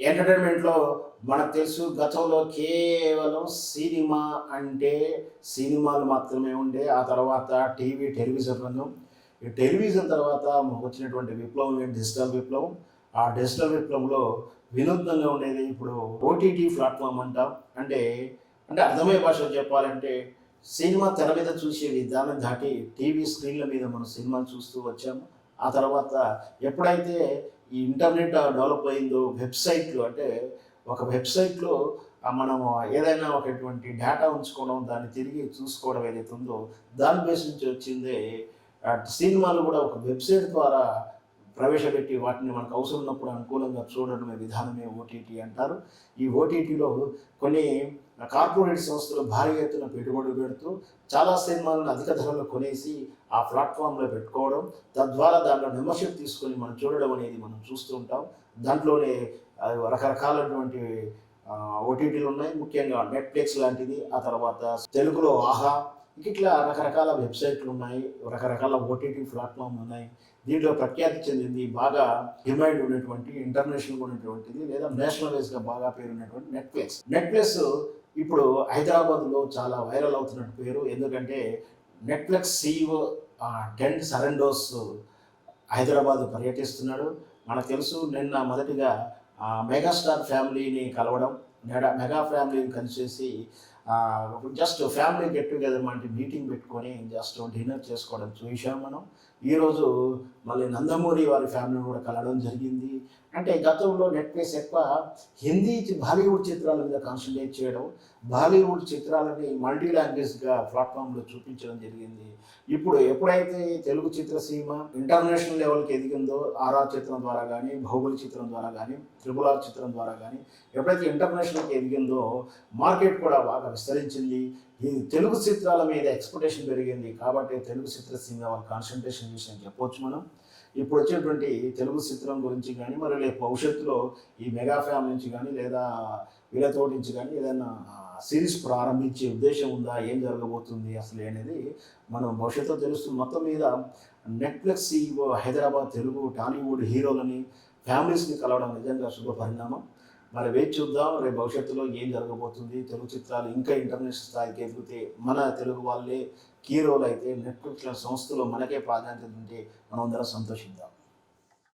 ఎంటర్టైన్మెంట్లో మనకు తెలుసు గతంలో కేవలం సినిమా అంటే సినిమాలు మాత్రమే ఉండే. ఆ తర్వాత టెలివిజన్ రంగం. ఈ టెలివిజన్ తర్వాత వచ్చినటువంటి విప్లవం డిజిటల్ విప్లవం. ఆ డిజిటల్ విప్లవంలో వినూత్నంగా ఉండేది ఇప్పుడు ఓటీటీ ప్లాట్ఫామ్ అంటాం. అంటే అంటే అర్థమయ్యే భాషలో చెప్పాలంటే సినిమా తెర మీద చూసే విధానం దాటి టీవీ స్క్రీన్ల మీద మనం సినిమాలు చూస్తూ వచ్చాము. ఆ తర్వాత ఎప్పుడైతే ఈ ఇంటర్నెట్ డెవలప్ అయిందో వెబ్సైట్లు అంటే ఒక వెబ్సైట్లో మనము ఏదైనా ఒకటువంటి డేటా ఉంచుకోవడం దాన్ని తిరిగి చూసుకోవడం ఏదైతే ఉందో దాని బేస్ నుంచి వచ్చిందే సినిమాలు కూడా ఒక వెబ్సైట్ ద్వారా ప్రవేశపెట్టి వాటిని మనకు అవసరం ఉన్నప్పుడు అనుకూలంగా చూడడమే విధానమే ఓటీటీ అంటారు. ఈ ఓటీటీలో కొన్ని కార్పొరేట్ సంస్థలు భారీ ఎత్తున పెట్టుబడులు పెడుతూ చాలా సినిమాలను అధిక ధరలో కొనేసి ఆ ప్లాట్ఫామ్లో పెట్టుకోవడం, తద్వారా దాంట్లో మెంబర్షిప్ తీసుకొని మనం చూడడం అనేది మనం చూస్తూ ఉంటాం. దాంట్లోనే రకరకాలైనటువంటి ఓటీటీలు ఉన్నాయి. ముఖ్యంగా నెట్‌ఫ్లిక్స్ లాంటిది, ఆ తర్వాత తెలుగులో ఆహా! ఇట్లా రకరకాల వెబ్సైట్లు ఉన్నాయి, రకరకాల ఓటీటీ ప్లాట్ఫామ్లు ఉన్నాయి. దీంట్లో ప్రఖ్యాతి చెందింది బాగా డిమాండ్ ఉన్నటువంటి ఇంటర్నేషనల్ ఉన్నటువంటిది లేదా నేషనల్ వైజ్గా బాగా పేరున్నటువంటి నెట్‌ఫ్లిక్స్ ఇప్పుడు హైదరాబాద్లో చాలా వైరల్ అవుతున్నట్టు పేరు. ఎందుకంటే నెట్‌ఫ్లిక్స్ సీఈఓ టెడ్ సరెండోస్ హైదరాబాద్ పర్యటిస్తున్నాడు. మనకు తెలుసు నిన్న మొదటిగా మెగాస్టార్ ఫ్యామిలీని కలవడం, మెగా ఫ్యామిలీని కలిసేసి జస్ట్ ఫ్యామిలీ గెట్ టుగెదర్ వంటి మీటింగ్ పెట్టుకొని జస్ట్ డిన్నర్ చేసుకోవడం చూసాం మనం. ఈరోజు మళ్ళీ నందమూరి వారి ఫ్యామిలీని కూడా కలవడం జరిగింది. అంటే గతంలో నెట్‌ఫ్లిక్స్ ఎక్కువ హిందీ బాలీవుడ్ చిత్రాల మీద కాన్సన్ట్రేట్ చేయడం, బాలీవుడ్ చిత్రాలని మల్టీ లాంగ్వేజ్గా ప్లాట్ఫామ్లో చూపించడం జరిగింది. ఇప్పుడు ఎప్పుడైతే తెలుగు చిత్రసీమ ఇంటర్నేషనల్ లెవెల్కి ఎదిగిందో ఆర్ఆర్ చిత్రం ద్వారా కానీ, బాహుబలి చిత్రం ద్వారా కానీ, ట్రిపుల్ ఆర్ చిత్రం ద్వారా కానీ ఎప్పుడైతే ఇంటర్నేషనల్కి ఎదిగిందో మార్కెట్ కూడా బాగా విస్తరించింది. ఈ తెలుగు చిత్రాల మీద ఎక్స్పెక్టేషన్ పెరిగింది. కాబట్టి తెలుగు చిత్రసీమ వాళ్ళ కాన్సన్ట్రేషన్ విషయం చెప్పవచ్చు మనం. ఇప్పుడు వచ్చేటువంటి తెలుగు చిత్రం గురించి కానీ మరి రేపు భవిష్యత్తులో ఈ మెగా ఫ్యామిలీ నుంచి కానీ లేదా వీళ్ళతో నుంచి కానీ ఏదైనా సిరీస్ ప్రారంభించే ఉద్దేశం ఉందా, ఏం జరగబోతుంది అసలు అనేది మనం భవిష్యత్తులో తెలుస్తుంది. మొత్తం మీద నెట్‌ఫ్లిక్స్ సీఈఓ హైదరాబాద్ తెలుగు టాలీవుడ్ హీరోలని ఫ్యామిలీస్ని కలవడం నిజంగా శుభ పరిణామం. మరి వేచి చూద్దాం రేపు భవిష్యత్తులో ఏం జరగబోతుంది. తెలుగు చిత్రాలు ఇంకా ఇంటర్నేషనల్ స్థాయికి ఎదిగితే మన తెలుగు వాళ్ళే హీరోలు అయితే నెట్‌ఫ్లిక్స్ సంస్థలో మనకే ప్రాధాన్యత ఉంటే మనం అందరం సంతోషిద్దాం.